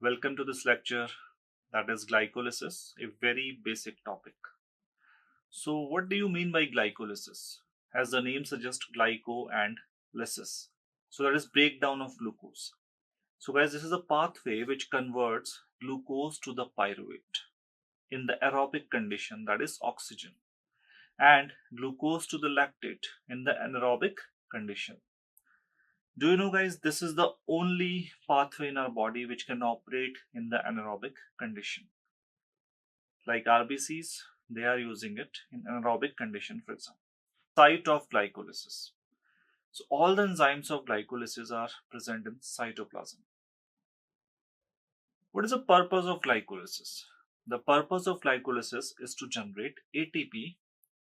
Welcome to this lecture, that is glycolysis, a very basic topic. So what do you mean by glycolysis? As the name suggests, glyco and lysis. So that is breakdown of glucose. So guys, this is a pathway which converts glucose to the pyruvate in the aerobic condition, that is oxygen, and glucose to the lactate in the anaerobic condition. Do you know guys, this is the only pathway in our body which can operate in the anaerobic condition. Like RBCs, they are using it in anaerobic condition, for example. Site of glycolysis. So all the enzymes of glycolysis are present in cytoplasm. What is the purpose of glycolysis? The purpose of glycolysis is to generate ATP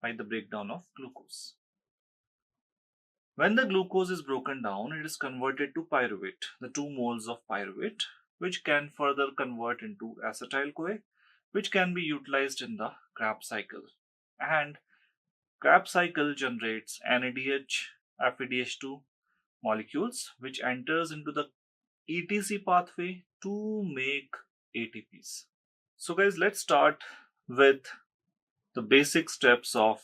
by the breakdown of glucose. When the glucose is broken down, it is converted to pyruvate, the 2 moles of pyruvate, which can further convert into acetyl-CoA, which can be utilized in the Krebs cycle. And Krebs cycle generates NADH, FADH2 molecules, which enters into the ETC pathway to make ATPs. So guys, let's start with the basic steps of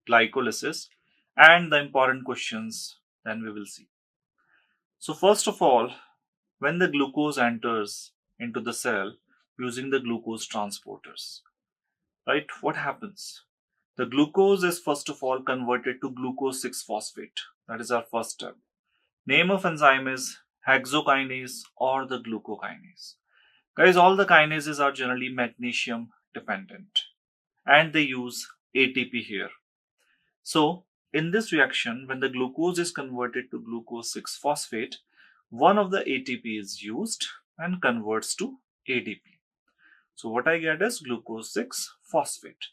glycolysis and the important questions then we will see. So first of all, when the glucose enters into the cell using the glucose transporters, right, what happens? The glucose is first of all converted to glucose 6-phosphate. That is our first step. Name of enzyme is hexokinase or the glucokinase. Guys, all the kinases are generally magnesium dependent and they use ATP here. So in this reaction, when the glucose is converted to glucose 6-phosphate, one of the ATP is used and converts to ADP. So what I get is glucose 6-phosphate.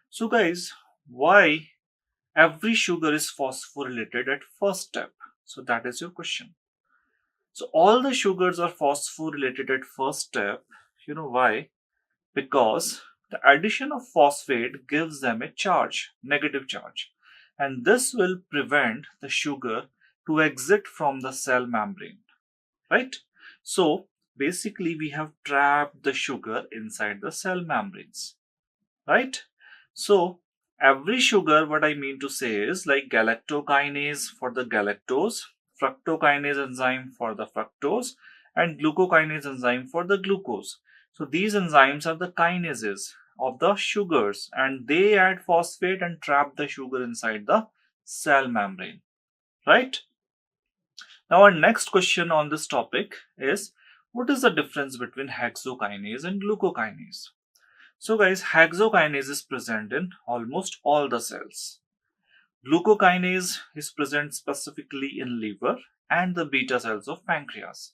So guys, why every sugar is phosphorylated at first step? So that is your question. So all the sugars are phosphorylated at first step. You know why? Because the addition of phosphate gives them a charge, negative charge. And this will prevent the sugar to exit from the cell membrane, right? So basically we have trapped the sugar inside the cell membranes, right? So every sugar, what I mean to say is like galactokinase for the galactose, fructokinase enzyme for the fructose, and glucokinase enzyme for the glucose. So these enzymes are the kinases of the sugars and they add phosphate and trap the sugar inside the cell membrane, right? Now our next question on this topic is, what is the difference between hexokinase and glucokinase? So guys, hexokinase is present in almost all the cells. Glucokinase is present specifically in liver and the beta cells of pancreas.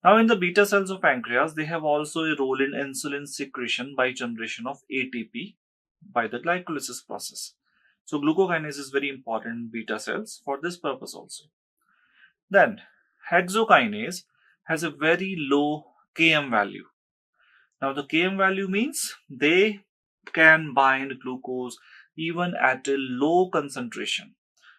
Now in the beta cells of pancreas, they have also a role in insulin secretion by generation of ATP by the glycolysis process. So glucokinase is very important in beta cells for this purpose also. Then hexokinase has a very low Km value. Now the Km value means they can bind glucose even at a low concentration.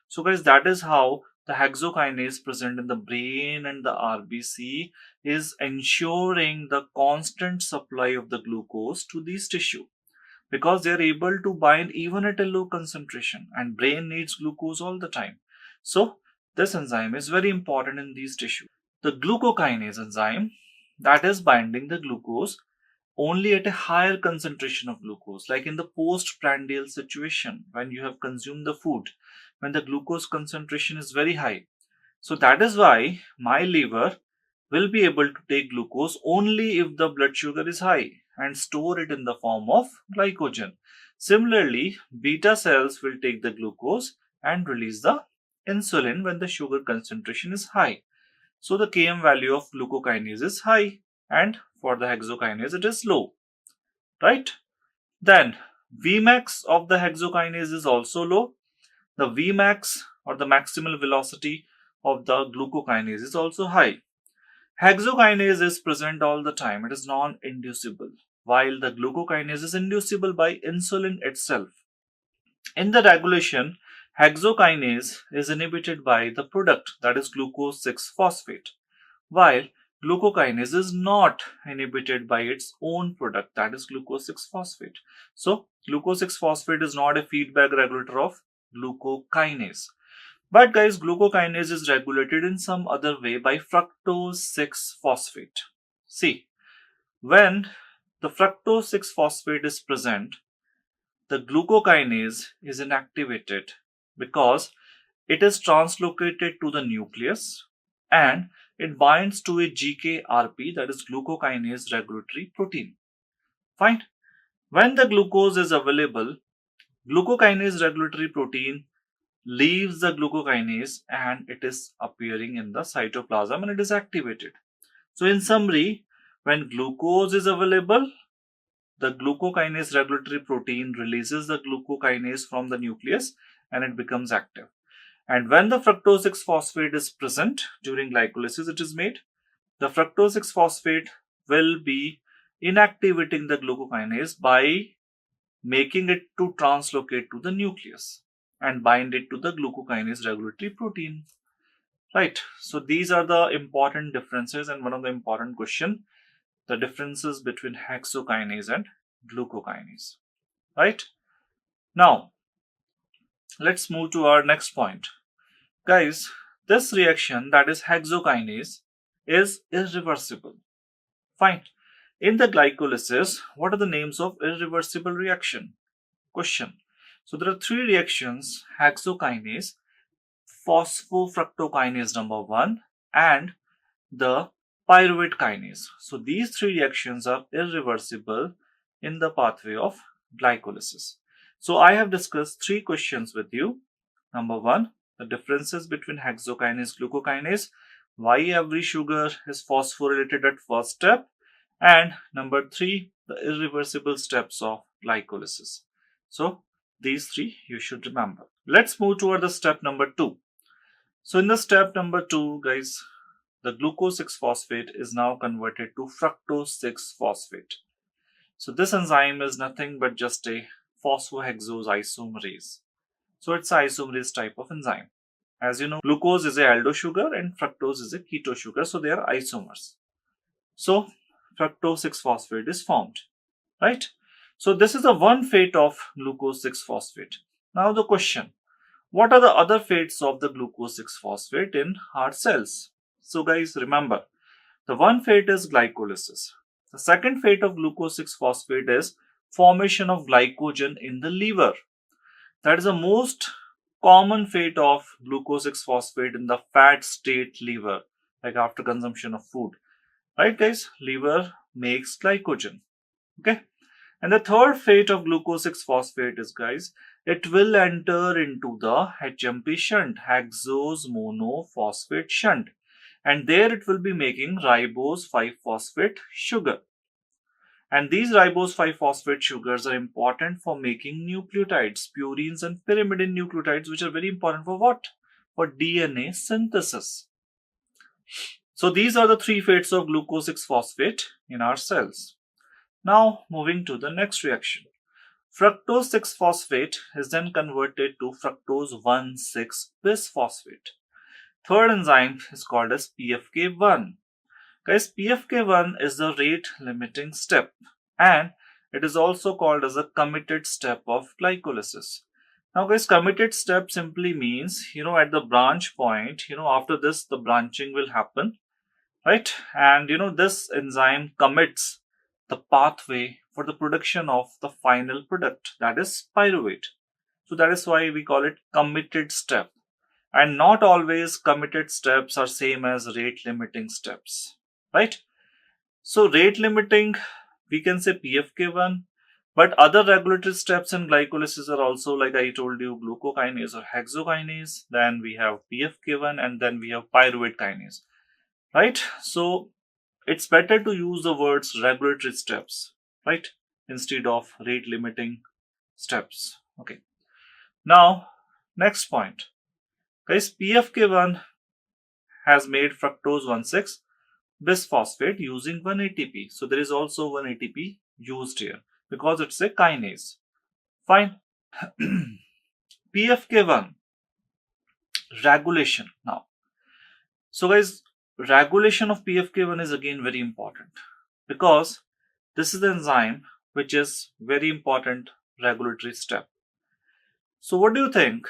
So guys, that is how the hexokinase present in the brain and the RBC is ensuring the constant supply of the glucose to these tissue, because they are able to bind even at a low concentration and brain needs glucose all the time. So this enzyme is very important in these tissues. The glucokinase enzyme, that is binding the glucose only at a higher concentration of glucose, like in the postprandial situation when you have consumed the food, when the glucose concentration is very high. So that is why my liver will be able to take glucose only if the blood sugar is high and store it in the form of glycogen. Similarly, beta cells will take the glucose and release the insulin when the sugar concentration is high. So the Km value of glucokinase is high and for the hexokinase it is low, right? Then Vmax of the hexokinase is also low. The Vmax or the maximal velocity of the glucokinase is also high. Hexokinase is present all the time. It is non-inducible, while the glucokinase is inducible by insulin itself. In the regulation, hexokinase is inhibited by the product, that is glucose 6-phosphate, while glucokinase is not inhibited by its own product, that is glucose 6-phosphate. So glucose 6-phosphate is not a feedback regulator of glucokinase. But guys, glucokinase is regulated in some other way by fructose 6-phosphate. See, when the fructose 6-phosphate is present, the glucokinase is inactivated because it is translocated to the nucleus and it binds to a GKRP, that is glucokinase regulatory protein. Fine. When the glucose is available, glucokinase regulatory protein leaves the glucokinase and it is appearing in the cytoplasm and it is activated. So in summary, when glucose is available, the glucokinase regulatory protein releases the glucokinase from the nucleus and it becomes active. And when the fructose 6-phosphate is present during glycolysis, it is made, the fructose 6-phosphate will be inactivating the glucokinase by making it to translocate to the nucleus and bind it to the glucokinase regulatory protein. Right. So these are the important differences, and one of the important question, the differences between hexokinase and glucokinase. Right. Now, let's move to our next point. Guys, this reaction, that is hexokinase, is irreversible. Fine. In the glycolysis, what are the names of irreversible reaction? Question. So there are three reactions: hexokinase, phosphofructokinase number 1, and the pyruvate kinase. So these three reactions are irreversible in the pathway of glycolysis. So I have discussed three questions with you. Number 1, the differences between hexokinase, glucokinase, why every sugar is phosphorylated at first step, and number 3, the irreversible steps of glycolysis. So these three you should remember. Let's move toward the step number 2. So in the step number 2, guys, the glucose 6-phosphate is now converted to fructose 6-phosphate. So this enzyme is nothing but just a phosphohexose isomerase. So it's an isomerase type of enzyme. As you know, glucose is a aldo sugar and fructose is a keto sugar, so they are isomers. So fructose 6-phosphate is formed, right? So this is the one fate of glucose 6-phosphate. Now the question, what are the other fates of the glucose 6-phosphate in our cells? So guys, remember, the one fate is glycolysis. The second fate of glucose 6-phosphate is formation of glycogen in the liver. That is the most common fate of glucose 6-phosphate in the fat state liver, like after consumption of food. Right guys, liver makes glycogen. Okay. And the third fate of glucose 6-phosphate is, guys, it will enter into the HMP shunt, hexose monophosphate shunt. And there it will be making ribose 5-phosphate sugar. And these ribose 5-phosphate sugars are important for making nucleotides, purines and pyrimidine nucleotides, which are very important for what? For DNA synthesis. So these are the three fates of glucose 6-phosphate in our cells. Now moving to the next reaction. Fructose 6-phosphate is then converted to fructose 1,6-bisphosphate. Third enzyme is called as PFK1. Guys, PFK1 is the rate limiting step and it is also called as a committed step of glycolysis. Now guys, committed step simply means, at the branch point, after this the branching will happen, right? And this enzyme commits the pathway for the production of the final product, that is pyruvate. So that is why we call it committed step. And not always committed steps are same as rate limiting steps, right? So rate limiting, we can say PFK1, but other regulatory steps in glycolysis are also, like I told you, glucokinase or hexokinase. Then we have PFK1 and then we have pyruvate kinase, right? So it's better to use the words regulatory steps, right, instead of rate limiting steps. Okay. Now, next point. Guys, PFK1 has made fructose 1,6-bisphosphate using 1 ATP. So there is also 1 ATP used here because it's a kinase. Fine. PFK1 regulation now. So guys, regulation of PFK1 is again very important because this is the enzyme which is very important regulatory step. So what do you think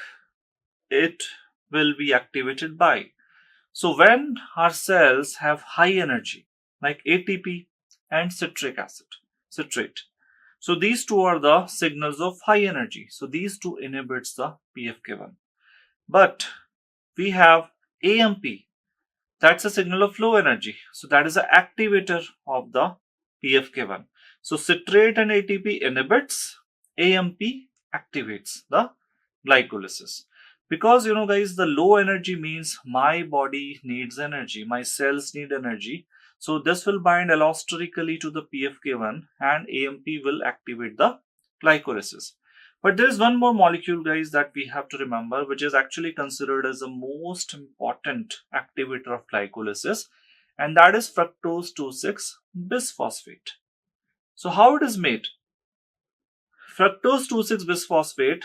it will be activated by? So when our cells have high energy like ATP and citrate. So these two are the signals of high energy. So these two inhibits the PFK1. But we have AMP, that's a signal of low energy. So that is an activator of the PFK1. So citrate and ATP inhibits, AMP activates the glycolysis. Because guys, the low energy means my body needs energy, my cells need energy. So this will bind allosterically to the PFK1 and AMP will activate the glycolysis. But there is one more molecule, guys, that we have to remember, which is actually considered as the most important activator of glycolysis, and that is fructose 2,6 bisphosphate. So how it is made? Fructose 2,6 bisphosphate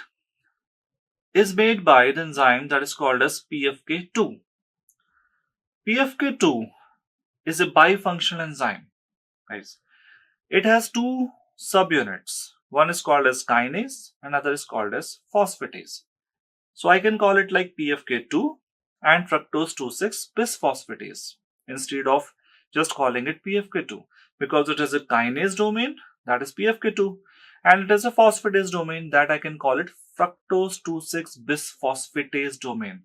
is made by the enzyme that is called as PFK2. PFK2 is a bifunctional enzyme, guys. It has two subunits. One is called as kinase, another is called as phosphatase. So I can call it like PFK2 and fructose 2,6 bisphosphatase instead of just calling it PFK2, because it is a kinase domain, that is PFK2, and it is a phosphatase domain, that I can call it fructose 2,6 bisphosphatase domain,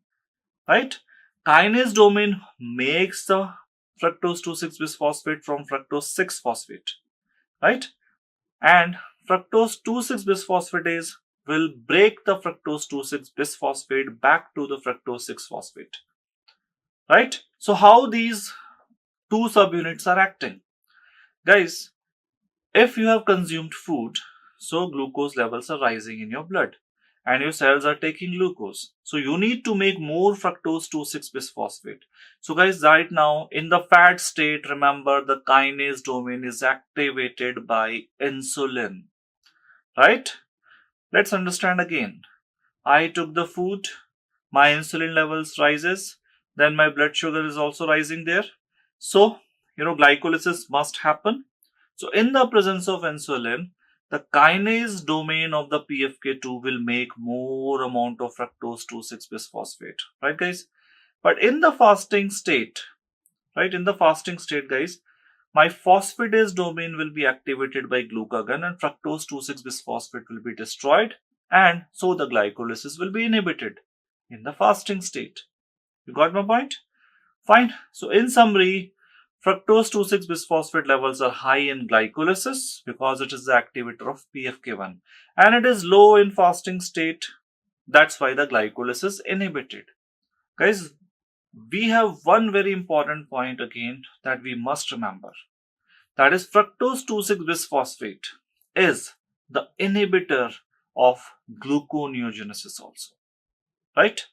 right? Kinase domain makes the fructose 2,6 bisphosphate from fructose 6 phosphate, right? And fructose 2,6 bisphosphatase will break the fructose 2,6 bisphosphate back to the fructose 6 phosphate, right? So how these two subunits are acting? Guys, if you have consumed food, so glucose levels are rising in your blood and your cells are taking glucose. So you need to make more fructose 2,6 bisphosphate. So guys, right now in the fat state, remember the kinase domain is activated by insulin, right? Let's understand again. I took the food, my insulin levels rises, then my blood sugar is also rising there. So, glycolysis must happen. So in the presence of insulin, the kinase domain of the PFK2 will make more amount of fructose 2,6 bisphosphate, right guys? But in the fasting state, guys, my phosphatase domain will be activated by glucagon and fructose 2,6 bisphosphate will be destroyed, and so the glycolysis will be inhibited in the fasting state. You got my point? Fine. So in summary, fructose 2,6 bisphosphate levels are high in glycolysis because it is the activator of PFK1, and it is low in fasting state. That's why the glycolysis is inhibited. Guys, we have one very important point again that we must remember. That is fructose 2,6 bisphosphate is the inhibitor of gluconeogenesis also, right?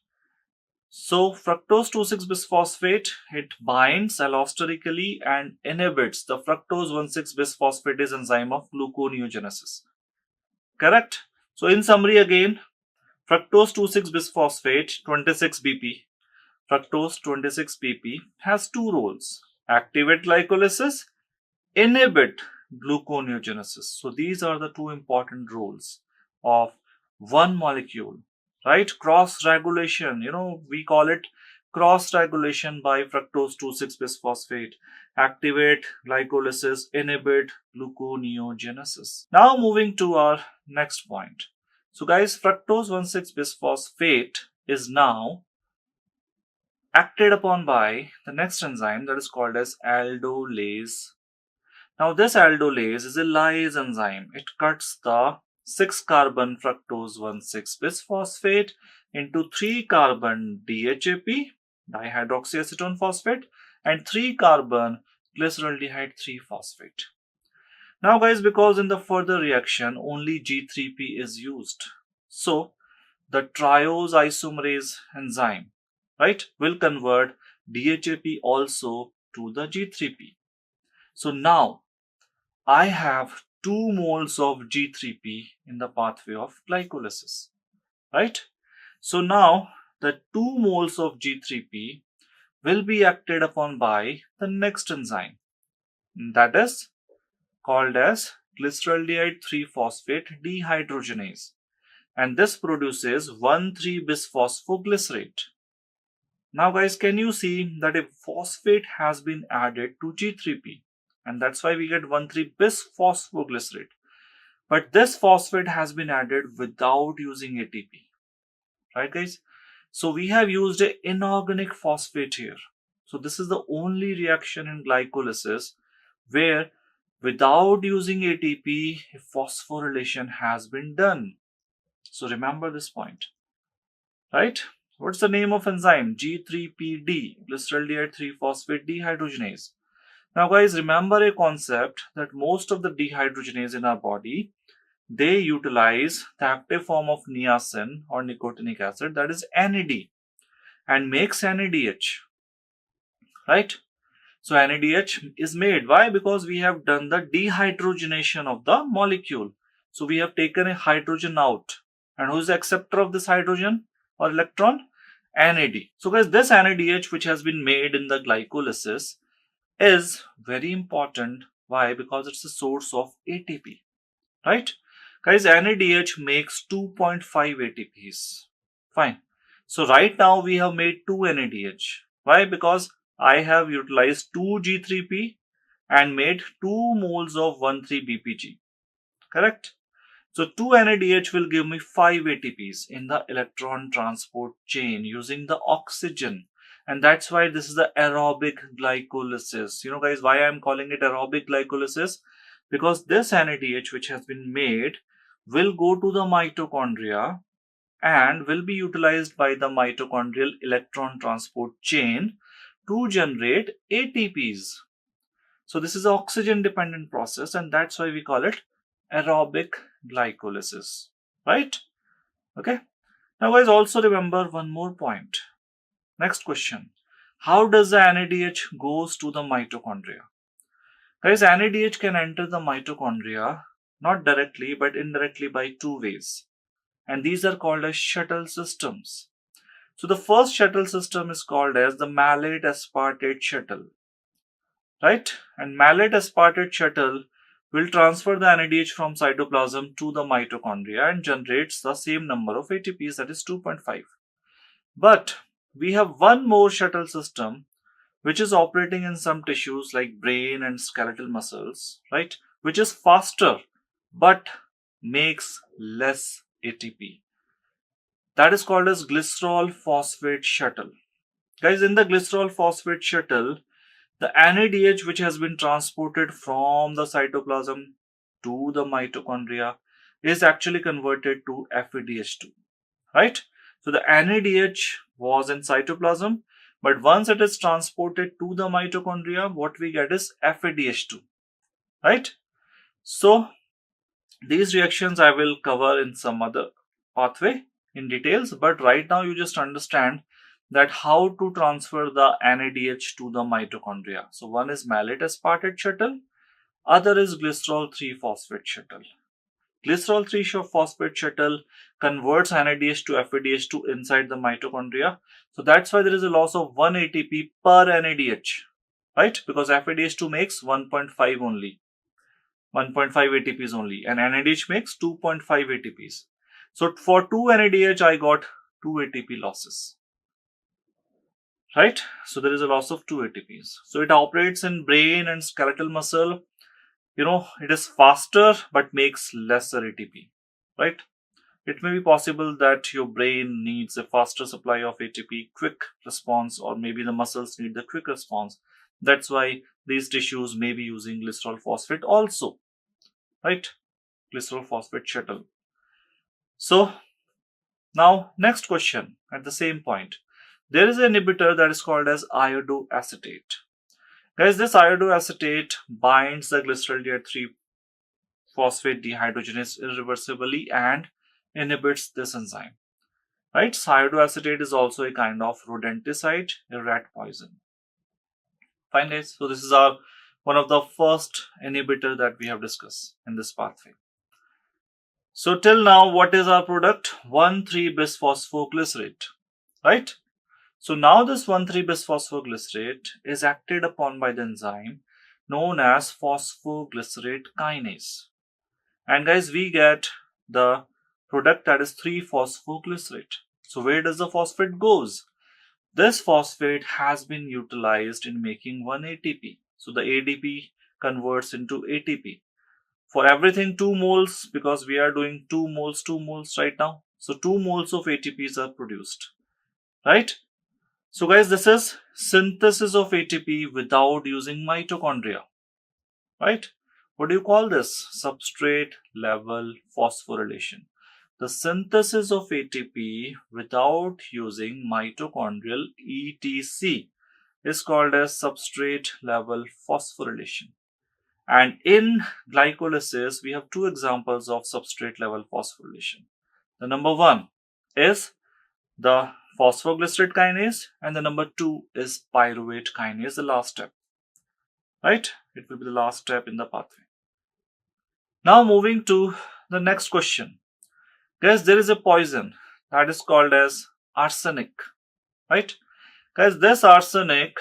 So fructose 2,6 bisphosphate, it binds allosterically and inhibits the fructose 1,6 bisphosphatase enzyme of gluconeogenesis. Correct? So in summary again, fructose 2,6 bisphosphate 26 BP, fructose 26 BP has two roles: activate glycolysis, inhibit gluconeogenesis. So these are the two important roles of one molecule, right? Cross regulation, we call it cross regulation by fructose 2,6 bisphosphate, activate glycolysis, inhibit gluconeogenesis. Now moving to our next point. So guys, fructose 1,6 bisphosphate is now acted upon by the next enzyme that is called as aldolase. Now this aldolase is a lyase enzyme. It cuts the 6-carbon fructose 1,6 bisphosphate into 3-carbon DHAP, dihydroxyacetone phosphate, and 3-carbon glyceraldehyde 3-phosphate. Now guys, because in the further reaction only G3P is used, so the triose isomerase enzyme, right, will convert DHAP also to the G3P. So now I have 2 moles of G3P in the pathway of glycolysis, right? So now the 2 moles of G3P will be acted upon by the next enzyme, that is called as glyceraldehyde 3-phosphate dehydrogenase, and this produces 1,3-bisphosphoglycerate. Now guys, can you see that a phosphate has been added to G3P, and that's why we get 1,3-bisphosphoglycerate. But this phosphate has been added without using ATP, right guys? So we have used an inorganic phosphate here. So this is the only reaction in glycolysis where without using ATP, a phosphorylation has been done. So remember this point, right? What's the name of enzyme? G3PD, glyceraldehyde 3-phosphate dehydrogenase. Now guys, remember a concept that most of the dehydrogenase in our body, they utilize the active form of niacin or nicotinic acid, that is NAD, and makes NADH, right? So NADH is made. Why? Because we have done the dehydrogenation of the molecule. So we have taken a hydrogen out. And who is the acceptor of this hydrogen or electron? NAD. So guys, this NADH which has been made in the glycolysis is very important. Why? Because it's a source of ATP, right? Guys, NADH makes 2.5 ATPs. Fine. So right now we have made 2 NADH. Why? Because I have utilized 2 G3P and made 2 moles of 1,3-BPG. Correct? So 2 NADH will give me 5 ATPs in the electron transport chain using the oxygen. And that's why this is the aerobic glycolysis. You know guys, why I am calling it aerobic glycolysis? Because this NADH which has been made will go to the mitochondria and will be utilized by the mitochondrial electron transport chain to generate ATPs. So this is an oxygen dependent process, and that's why we call it aerobic glycolysis, right? Okay. Now guys, also remember one more point. Next question. How does the NADH goes to the mitochondria? Guys, NADH can enter the mitochondria not directly but indirectly by 2 ways. And these are called as shuttle systems. So the first shuttle system is called as the malate aspartate shuttle, right? And malate aspartate shuttle will transfer the NADH from cytoplasm to the mitochondria and generates the same number of ATPs, that is 2.5. But we have one more shuttle system which is operating in some tissues like brain and skeletal muscles, right? Which is faster but makes less ATP. That is called as glycerol phosphate shuttle. Guys, in the glycerol phosphate shuttle, the NADH which has been transported from the cytoplasm to the mitochondria is actually converted to FADH2, right? So the NADH was in cytoplasm, but once it is transported to the mitochondria, what we get is FADH2, right? So these reactions I will cover in some other pathway in details, but right now you just understand that how to transfer the NADH to the mitochondria. So one is malate aspartate shuttle, other is glycerol 3-phosphate shuttle. Glycerol 3-phosphate shuttle converts NADH to FADH2 inside the mitochondria. So that's why there is a loss of 1 ATP per NADH, right? Because FADH2 makes 1.5 only, 1.5 ATPs only, and NADH makes 2.5 ATPs. So for 2 NADH, I got 2 ATP losses, right? So there is a loss of 2 ATPs. So it operates in brain and skeletal muscle. You know, it is faster but makes lesser ATP, right? It may be possible that your brain needs a faster supply of ATP, quick response, or maybe the muscles need the quick response. That's why these tissues may be using glycerol phosphate also, right? Glycerol phosphate shuttle. So now next question at the same point. There is an inhibitor that is called as iodoacetate. Guys, this iodoacetate binds the glyceraldehyde 3-phosphate dehydrogenase irreversibly and inhibits this enzyme, right? So iodoacetate is also a kind of rodenticide, a rat poison. Fine guys, so this is our one of the first inhibitor that we have discussed in this pathway. So till now, what is our product? 1,3-bisphosphoglycerate, right? So now this 1,3-bisphosphoglycerate is acted upon by the enzyme known as phosphoglycerate kinase. And guys, we get the product that is 3-phosphoglycerate. So where does the phosphate goes? This phosphate has been utilized in making 1 ATP. So the ADP converts into ATP. For everything 2 moles, because we are doing 2 moles right now. So 2 moles of ATPs are produced, right? So guys, this is synthesis of ATP without using mitochondria, right? What do you call this? Substrate level phosphorylation. The synthesis of ATP without using mitochondrial ETC is called as substrate level phosphorylation. And in glycolysis, we have 2 examples of substrate level phosphorylation. The number 1 is the phosphoglycerate kinase, and the number 2 is pyruvate kinase, the last step. Right? It will be the last step in the pathway. Now moving to the next question. Guys, there is a poison that is called as arsenic. Right? Guys, this arsenic,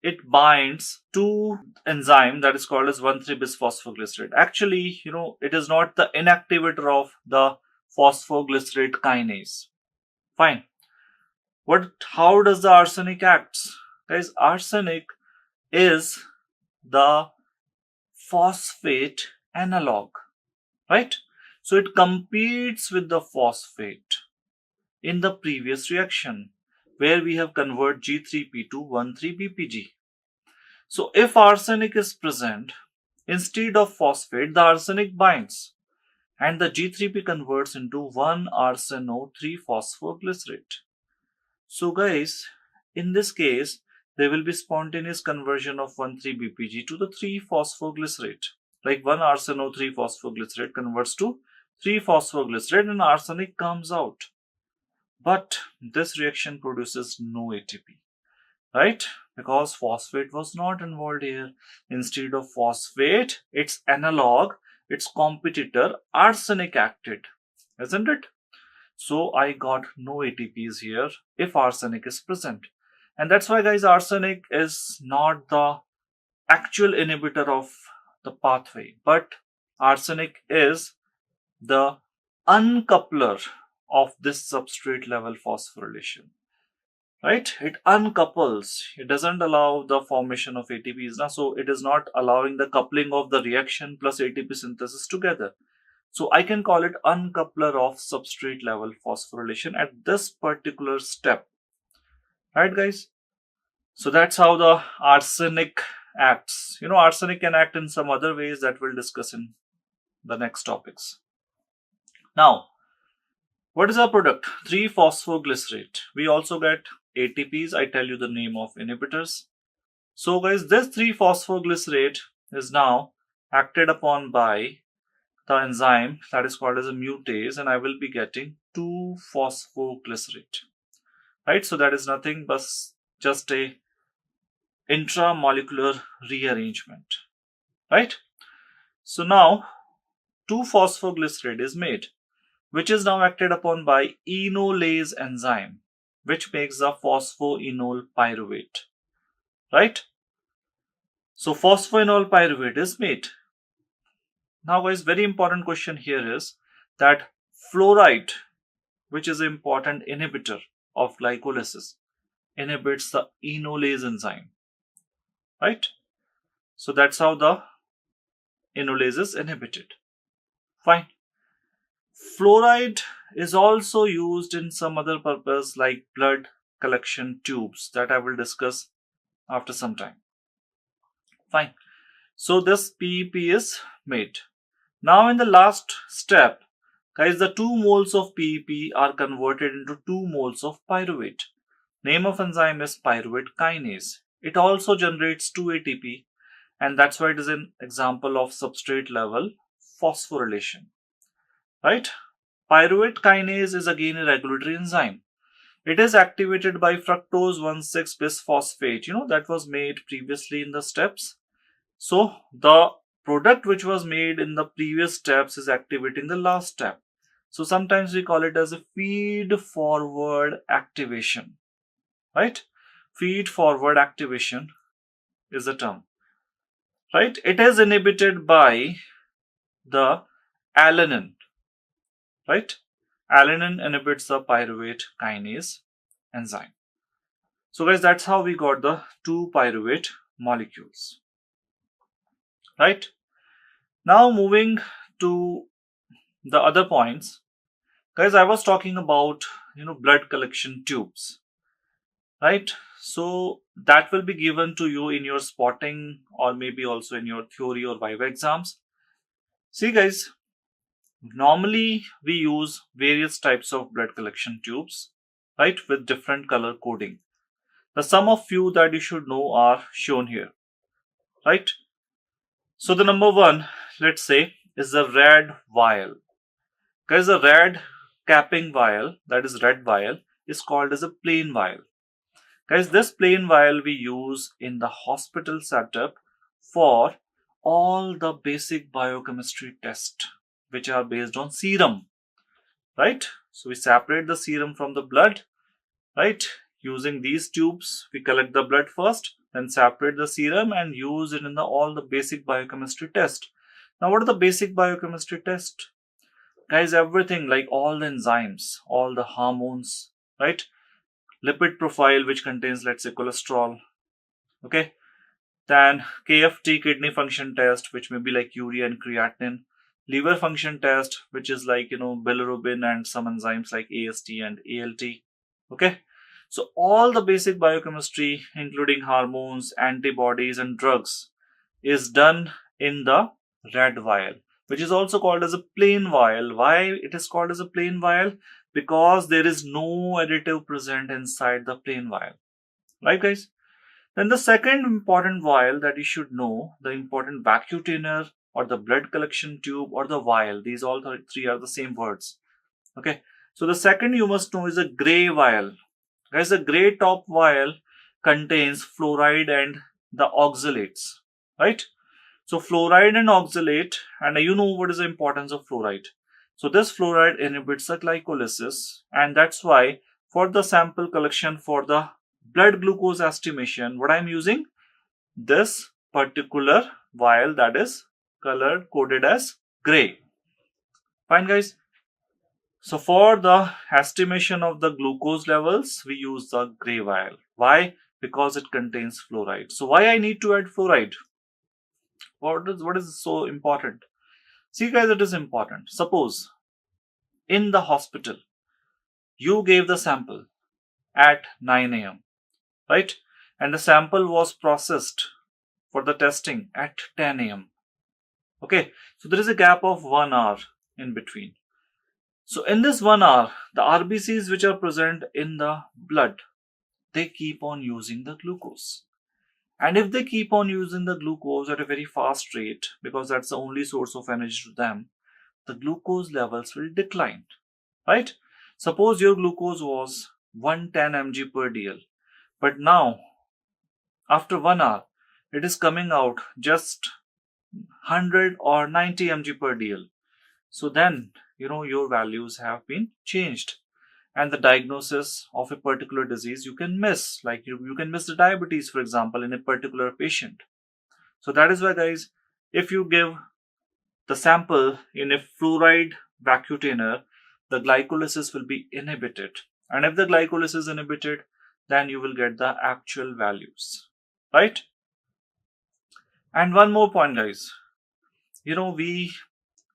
it binds to enzyme that is called as 1,3-bisphosphoglycerate. Actually, it is not the inactivator of the phosphoglycerate kinase. Fine. How does the arsenic act? Guys, arsenic is the phosphate analog, right? So it competes with the phosphate in the previous reaction where we have converted G3P to 1,3-BPG. So if arsenic is present, instead of phosphate, the arsenic binds and the G3P converts into 1-arseno-3-phosphoglycerate. So guys, in this case, there will be spontaneous conversion of 1,3-BPG to the 3-phosphoglycerate. Like 1-arseno-3-phosphoglycerate converts to 3-phosphoglycerate and arsenic comes out. But this reaction produces no ATP, right? Because phosphate was not involved here. Instead of phosphate, its analog, its competitor, arsenic acted, isn't it? So I got no ATPs here if arsenic is present. And that's why, guys, arsenic is not the actual inhibitor of the pathway, but arsenic is the uncoupler of this substrate level phosphorylation, right? It uncouples. It doesn't allow the formation of ATPs. So it is not allowing the coupling of the reaction plus ATP synthesis together. So I can call it uncoupler of substrate level phosphorylation at this particular step. Right, guys? So that's how the arsenic acts. Arsenic can act in some other ways that we'll discuss in the next topics. Now, what is our product? 3-phosphoglycerate. We also get ATPs. I tell you the name of inhibitors. So guys, this 3-phosphoglycerate is now acted upon by the enzyme that is called as a mutase, and I will be getting 2-phosphoglycerate, right? So that is nothing but just a intramolecular rearrangement, right? So now 2-phosphoglycerate is made, which is now acted upon by enolase enzyme, which makes the phosphoenol pyruvate, right? So phosphoenol pyruvate is made. Now guys, very important question here is that fluoride, which is an important inhibitor of glycolysis, inhibits the enolase enzyme, right? So that's how the enolase is inhibited. Fine. Fluoride is also used in some other purpose like blood collection tubes that I will discuss after some time. Fine. So this PEP is made. Now in the last step, guys, the 2 moles of PEP are converted into 2 moles of pyruvate. Name of enzyme is pyruvate kinase. It also generates 2 ATP, and that's why it is an example of substrate level phosphorylation. Right? Pyruvate kinase is again a regulatory enzyme. It is activated by fructose 1,6-bisphosphate, that was made previously in the steps. So the product which was made in the previous steps is activating the last step. So sometimes we call it as a feed forward activation, right? Feed forward activation is the term, right? It is inhibited by the alanine, right? Alanine inhibits the pyruvate kinase enzyme. So guys, that's how we got the two pyruvate molecules, right? Now moving to the other points, guys, I was talking about blood collection tubes, right? So that will be given to you in your spotting or maybe also in your theory or viva exams. See guys, normally we use various types of blood collection tubes, right, with different color coding. The sum of few that you should know are shown here, right? So the number one, let's say, is the red vial. Guys, the red capping vial, that is red vial, is called as a plain vial. Guys, this plain vial we use in the hospital setup for all the basic biochemistry tests which are based on serum, right? So we separate the serum from the blood, right? Using these tubes, we collect the blood first, then separate the serum and use it in all the basic biochemistry test. Now, what are the basic biochemistry test? Guys, everything like all the enzymes, all the hormones, right? Lipid profile, which contains, let's say, cholesterol, okay? Then KFT, kidney function test, which may be like urea and creatinine. Liver function test, which is like, bilirubin and some enzymes like AST and ALT, okay? So all the basic biochemistry, including hormones, antibodies, and drugs, is done in the red vial, which is also called as a plain vial. Why it is called as a plain vial? Because there is no additive present inside the plain vial, right guys? Then the second important vial that you should know, the important vacutainer or the blood collection tube or the vial, these all three are the same words, okay? So the second you must know is a gray vial. Guys, the gray top vial contains fluoride and the oxalates, right? So fluoride and oxalate, and you know what is the importance of fluoride. So this fluoride inhibits the glycolysis, and that's why for the sample collection for the blood glucose estimation, what I'm using? This particular vial that is color coded as gray. Fine guys. So for the estimation of the glucose levels, we use the gray vial. Why? Because it contains fluoride. So why I need to add fluoride? What is so important? See guys, it is important. Suppose in the hospital, you gave the sample at 9 a.m., right? And the sample was processed for the testing at 10 a.m. Okay, so there is a gap of 1 hour in between. So in this 1 hour, the RBCs which are present in the blood, they keep on using the glucose. And if they keep on using the glucose at a very fast rate, because that's the only source of energy to them, the glucose levels will decline, right? Suppose your glucose was 110 mg per dl, but now after 1 hour, it is coming out just 100 or 90 mg per dl. So then, your values have been changed. And the diagnosis of a particular disease you can miss. Like you can miss the diabetes, for example, in a particular patient. So that is why, guys, if you give the sample in a fluoride vacutainer, the glycolysis will be inhibited. And if the glycolysis is inhibited, then you will get the actual values, right? And one more point, guys. We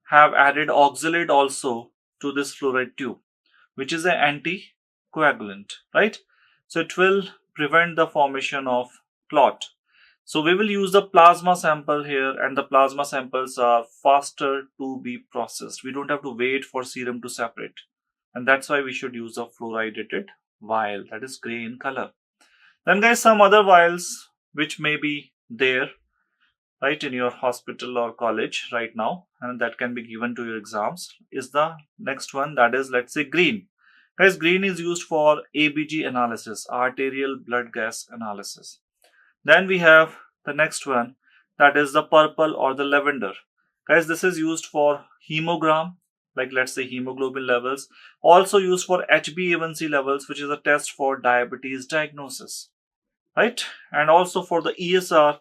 have added oxalate also to this fluoride tube, which is an anticoagulant, right? So it will prevent the formation of clot. So we will use the plasma sample here, and the plasma samples are faster to be processed. We don't have to wait for serum to separate. And that's why we should use a fluoridated vial that is gray in color. Then guys, some other vials which may be there, right, in your hospital or college right now, and that can be given to your exams, is the next one, that is, let's say, green. Guys, green is used for ABG analysis, arterial blood gas analysis. Then we have the next one, that is the purple or the lavender. Guys, this is used for hemogram, like let's say hemoglobin levels, also used for HbA1c levels, which is a test for diabetes diagnosis, right? And also for the ESR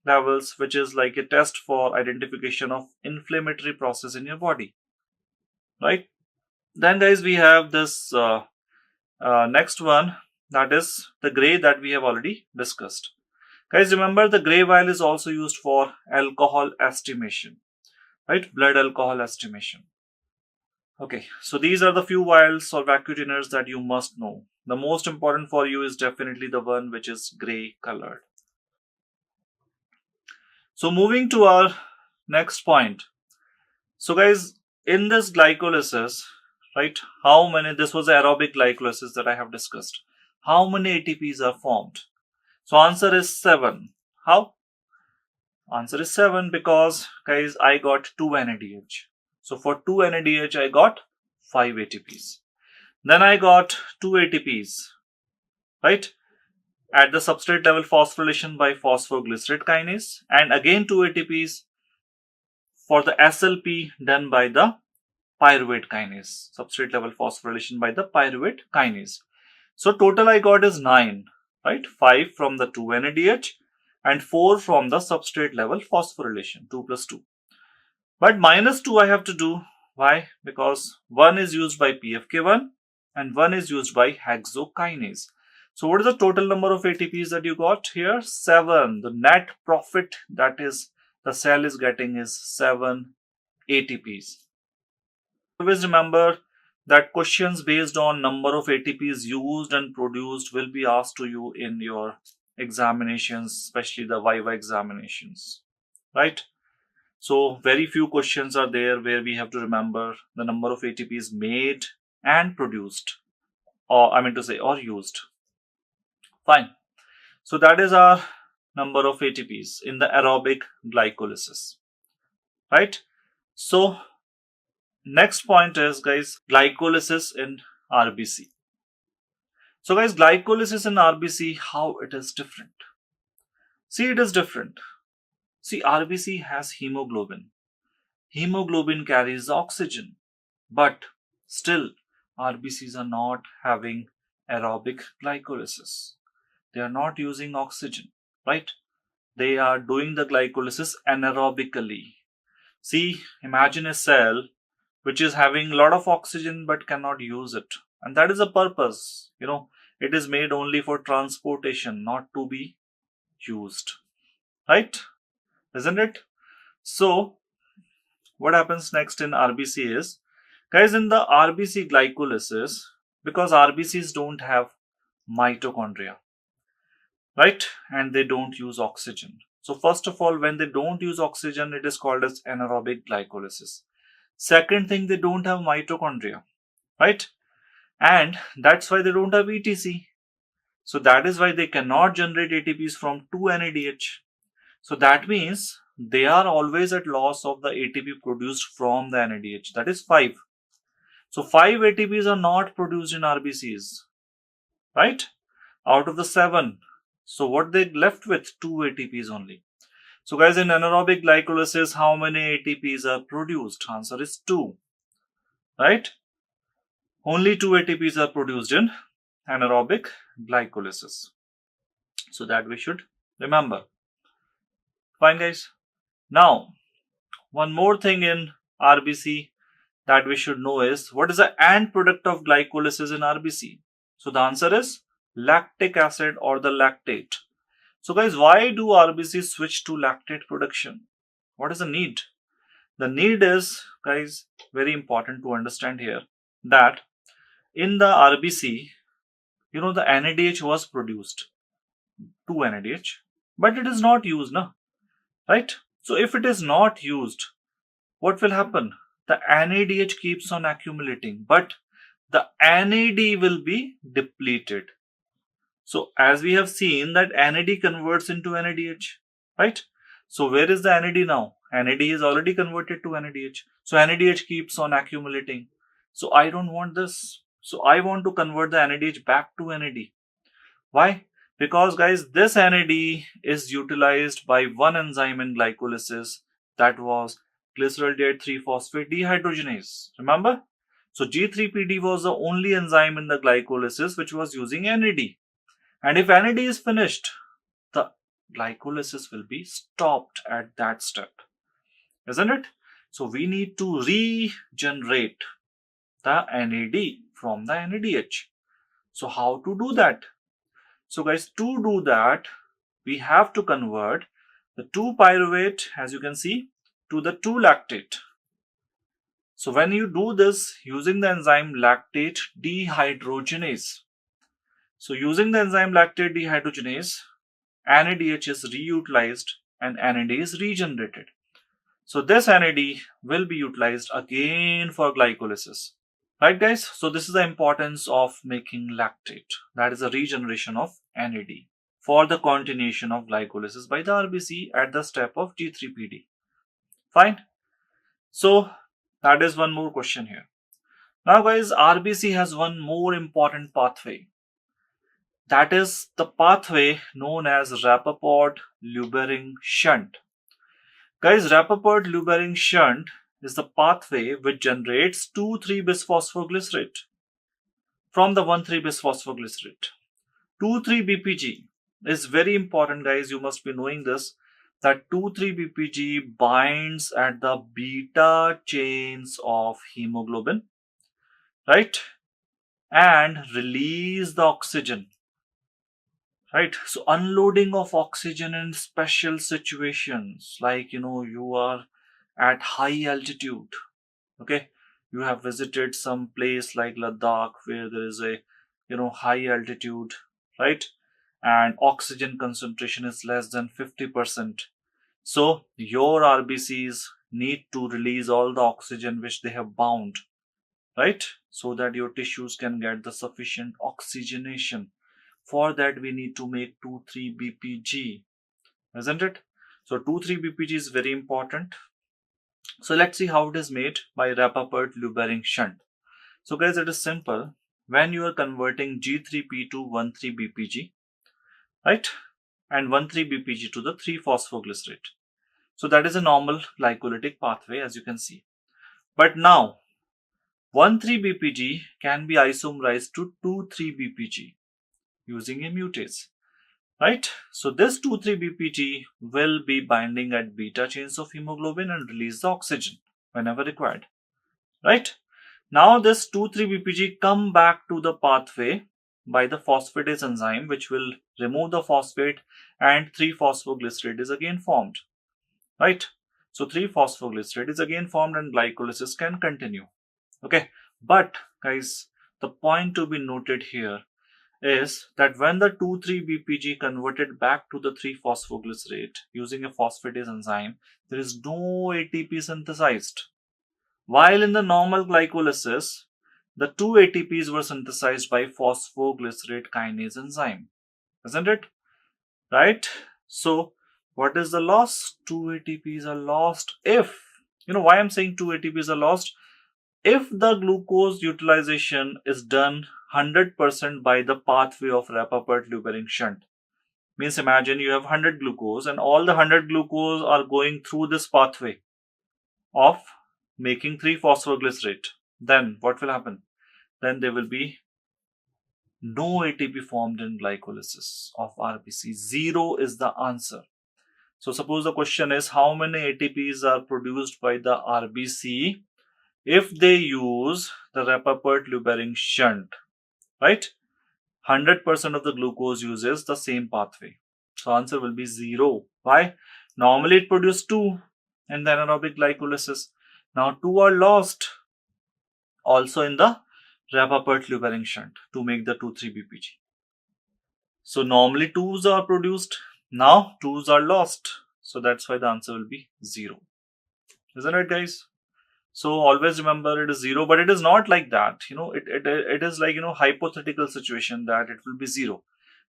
levels, which is like a test for identification of inflammatory process in your body, right? Then guys, we have this next one, that is the gray that we have already discussed. Guys, remember the gray vial is also used for alcohol estimation, right? Blood alcohol estimation. Okay, so these are the few vials or vacutainers that you must know. The most important for you is definitely the one which is gray colored. So moving to our next point. So guys, in this glycolysis, right, how many, this was aerobic glycolysis that I have discussed. How many ATPs are formed? So answer is 7. How? Answer is 7 because guys, I got 2 NADH. So for 2 NADH, I got 5 ATPs. Then I got 2 ATPs, right? At the substrate level phosphorylation by phosphoglycerate kinase, and again 2 ATPs for the SLP done by the pyruvate kinase, substrate level phosphorylation by the pyruvate kinase. So total I got is 9, right? 5 from the 2 NADH and 4 from the substrate level phosphorylation, 2 plus 2. But minus 2 I have to do. Why? Because 1 is used by PFK1 and 1 is used by hexokinase. So what is the total number of ATPs that you got here? 7. The net profit that is the cell is getting is 7 ATPs. Always remember that questions based on number of ATPs used and produced will be asked to you in your examinations, especially the Viva examinations, right? So very few questions are there where we have to remember the number of ATPs made and produced, or I mean to say, or used. Fine. So that is our number of ATPs in the aerobic glycolysis, right? So next point is, guys, glycolysis in RBC. So guys, glycolysis in RBC, how it is different? See, it is different. See, RBC has hemoglobin. Hemoglobin carries oxygen, but still RBCs are not having aerobic glycolysis. They are not using oxygen, right? They are doing the glycolysis anaerobically. See, imagine a cell which is having a lot of oxygen but cannot use it. And that is the purpose. It is made only for transportation, not to be used, right? Isn't it? So what happens next in RBC is, guys, in the RBC glycolysis, because RBCs don't have mitochondria, right? And they don't use oxygen. So first of all, when they don't use oxygen, it is called as anaerobic glycolysis. Second thing, they don't have mitochondria, right? And that's why they don't have ETC. So that is why they cannot generate ATPs from 2 NADH. So that means they are always at loss of the ATP produced from the NADH. That is 5. So 5 ATPs are not produced in RBCs, right? Out of the 7. So what they left with? 2 ATPs only. So guys, in anaerobic glycolysis, how many ATPs are produced? Answer is 2, right? Only 2 ATPs are produced in anaerobic glycolysis. So that we should remember. Fine, guys. Now, one more thing in RBC that we should know is, what is the end product of glycolysis in RBC? So the answer is lactic acid or the lactate. So guys, why do RBC switch to lactate production? What is the need? The need is, guys, very important to understand here, that in the RBC, the NADH was produced, 2 NADH, but it is not used, right? So if it is not used, what will happen? The NADH keeps on accumulating, but the NAD will be depleted. So as we have seen that NAD converts into NADH, right? So where is the NAD now? NAD is already converted to NADH. So NADH keeps on accumulating. So I don't want this. So I want to convert the NADH back to NAD. Why? Because guys, this NAD is utilized by one enzyme in glycolysis, that was glyceraldehyde 3-phosphate dehydrogenase. Remember? So G3PD was the only enzyme in the glycolysis which was using NAD. And if NAD is finished, the glycolysis will be stopped at that step. Isn't it? So we need to regenerate the NAD from the NADH. So how to do that? So guys, to do that, we have to convert the 2-pyruvate, as you can see, to the 2-lactate. So when you do this using the enzyme lactate dehydrogenase, so using the enzyme lactate dehydrogenase, NADH is reutilized and NAD is regenerated. So this NAD will be utilized again for glycolysis. Right guys? So this is the importance of making lactate. That is a regeneration of NAD for the continuation of glycolysis by the RBC at the step of G3PD. Fine. So that is one more question here. Now guys, RBC has one more important pathway. That is the pathway known as Rappaport-Lubering shunt. Guys, Rappaport-Lubering shunt is the pathway which generates 2,3-bisphosphoglycerate from the 1,3-bisphosphoglycerate. 2,3-BPG is very important, guys. You must be knowing this, that 2,3-BPG binds at the beta chains of hemoglobin, right? And release the oxygen. Right, so unloading of oxygen in special situations, like you are at high altitude. Okay, you have visited some place like Ladakh where there is a high altitude, right? And oxygen concentration is less than 50%. So your RBCs need to release all the oxygen which they have bound, right? So that your tissues can get the sufficient oxygenation. For that, we need to make 2,3-BPG, isn't it? So 2,3-BPG is very important. So let's see how it is made by Rappaport-Lubering shunt. So guys, it is simple. When you are converting G3P to 1,3-BPG, right? And 1,3-BPG to the 3-phosphoglycerate. So that is a normal glycolytic pathway, as you can see. But now, 1,3-BPG can be isomerized to 2,3-BPG. Using a mutase, right? So this 2,3-BPG will be binding at beta chains of hemoglobin and release the oxygen whenever required, right? Now this 2,3-BPG come back to the pathway by the phosphatase enzyme, which will remove the phosphate, and 3-phosphoglycerate is again formed, right? So 3-phosphoglycerate is again formed and glycolysis can continue. Okay, but guys, the point to be noted here is that when the 2,3-BPG converted back to the 3-phosphoglycerate using a phosphatase enzyme, there is no ATP synthesized. While in the normal glycolysis, the 2 ATPs were synthesized by phosphoglycerate kinase enzyme, isn't it? Right? So what is the loss? 2 ATPs are lost if, why I'm saying 2 ATPs are lost? If the glucose utilization is done 100% by the pathway of Rappaport-Lubering shunt. Means imagine you have 100 glucose and all the 100 glucose are going through this pathway of making 3-phosphoglycerate. Then what will happen? Then there will be no ATP formed in glycolysis of RBC. 0 is the answer. So suppose the question is how many ATPs are produced by the RBC if they use the Rappaport-Lubering shunt, right? 100% of the glucose uses the same pathway. So answer will be 0. Why? Normally it produces 2 in the anaerobic glycolysis. Now 2 are lost also in the Rappaport-Lubering shunt to make the 2,3-BPG. So normally 2s are produced. Now 2s are lost. So that's why the answer will be 0. Isn't it, guys? So always remember it is 0, but it is not like that. It is like, hypothetical situation that it will be 0.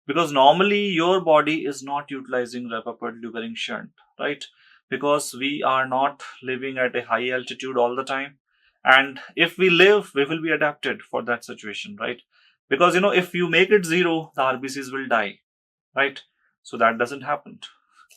Because normally your body is not utilizing Rappaport-Lubering shunt, right? Because we are not living at a high altitude all the time. And if we live, we will be adapted for that situation, right? Because, if you make it 0, the RBCs will die, right? So that doesn't happen,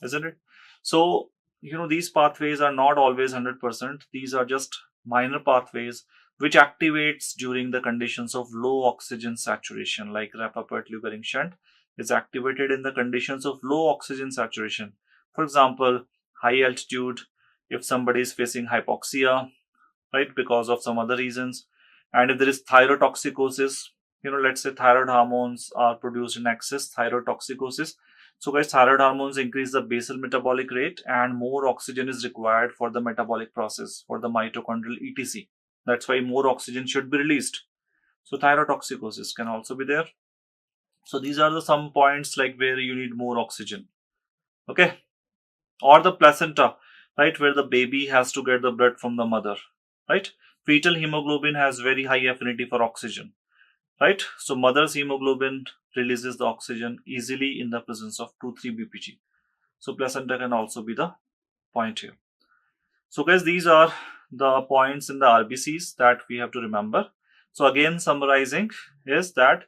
isn't it? So these pathways are not always 100%. These are just minor pathways which activates during the conditions of low oxygen saturation, like Rapaport-Lubering shunt is activated in the conditions of low oxygen saturation. For example, high altitude, if somebody is facing hypoxia, right, because of some other reasons, and if there is thyrotoxicosis, let's say thyroid hormones are produced in excess, thyrotoxicosis. So guys, thyroid hormones increase the basal metabolic rate and more oxygen is required for the metabolic process, for the mitochondrial etc. That's why more oxygen should be released. So thyrotoxicosis can also be there. So these are the some points like where you need more oxygen. Okay. Or the placenta, right, where the baby has to get the blood from the mother, right? Fetal hemoglobin has very high affinity for oxygen, right? So mother's hemoglobin releases the oxygen easily in the presence of 2,3 bpg. So placenta can also be the point here. So guys, these are the points in the RBCs that we have to remember. So again, summarizing is that,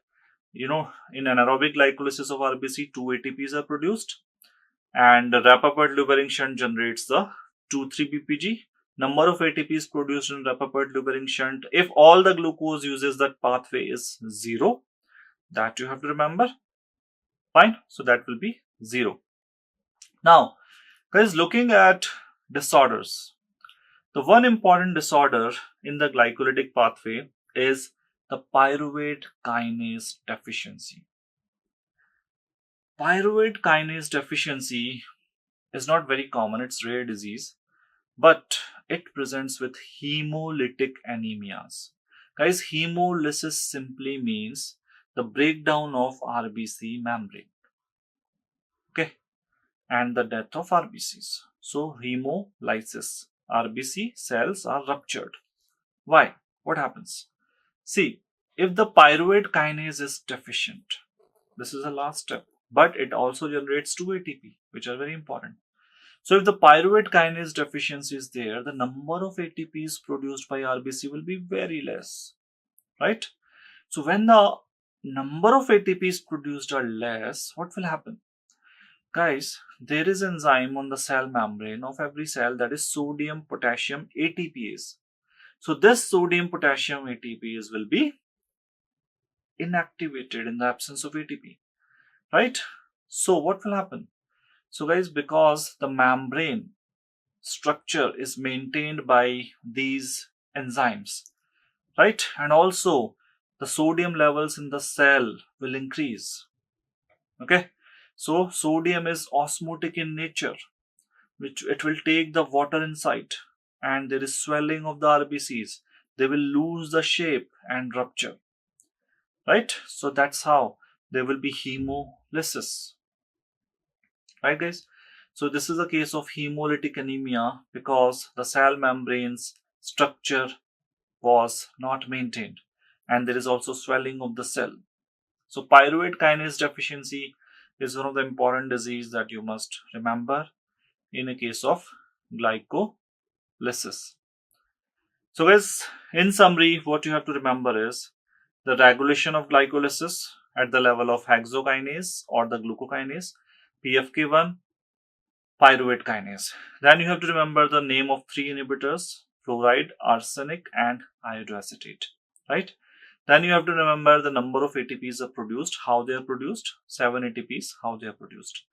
in anaerobic glycolysis of RBC, 2 ATPs are produced, and the Rapaport-Lubering shunt generates the 2,3 bpg. Number of ATPs produced in Rapaport-Lubering shunt, if all the glucose uses that pathway, is 0. That you have to remember. Fine. So that will be 0. Now, guys, looking at disorders, the one important disorder in the glycolytic pathway is the pyruvate kinase deficiency. Pyruvate kinase deficiency is not very common, it's rare disease, but it presents with hemolytic anemias. Guys, hemolysis simply means the breakdown of RBC membrane, okay, and the death of RBCs. So hemolysis, RBC cells are ruptured. Why? What happens? See, if the pyruvate kinase is deficient, this is the last step, but it also generates 2 ATP, which are very important. So if the pyruvate kinase deficiency is there, the number of ATPs produced by RBC will be very less, right? So when the number of ATPs produced are less, what will happen? Guys, there is enzyme on the cell membrane of every cell, that is sodium potassium ATPase. So this sodium potassium ATPase will be inactivated in the absence of ATP, right? So what will happen? So guys, because the membrane structure is maintained by these enzymes, right, and also the sodium levels in the cell will increase, okay. So sodium is osmotic in nature, which it will take the water inside, and there is swelling of the RBCs. They will lose the shape and rupture, right? So that's how there will be hemolysis, right guys? So this is a case of hemolytic anemia because the cell membrane's structure was not maintained, and there is also swelling of the cell. So pyruvate kinase deficiency is one of the important disease that you must remember in a case of glycolysis. So guys, in summary, what you have to remember is the regulation of glycolysis at the level of hexokinase or the glucokinase, PFK1, pyruvate kinase. Then you have to remember the name of 3 inhibitors: fluoride, arsenic, and iodoacetate, right? Then you have to remember the number of ATPs are produced, how they are produced, 7 ATPs, how they are produced.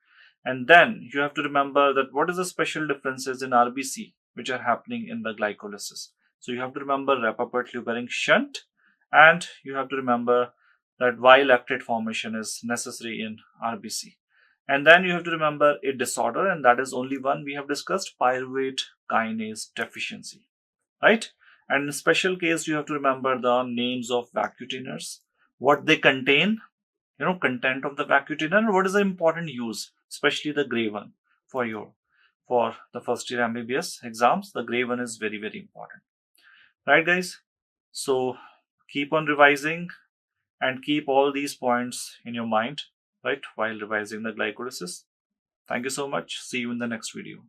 And then you have to remember that what is the special differences in RBC which are happening in the glycolysis. So you have to remember Rapaport-Lubering shunt, and you have to remember that why lactate formation is necessary in RBC. And then you have to remember a disorder, and that is only one we have discussed: pyruvate kinase deficiency, right? And in special case, you have to remember the names of vacutainers, what they contain, content of the vacutainer, and what is the important use, especially the gray one for the first year MBBS exams. The gray one is very, very important, right guys? So keep on revising and keep all these points in your mind, right, while revising the glycolysis. Thank you so much. See you in the next video.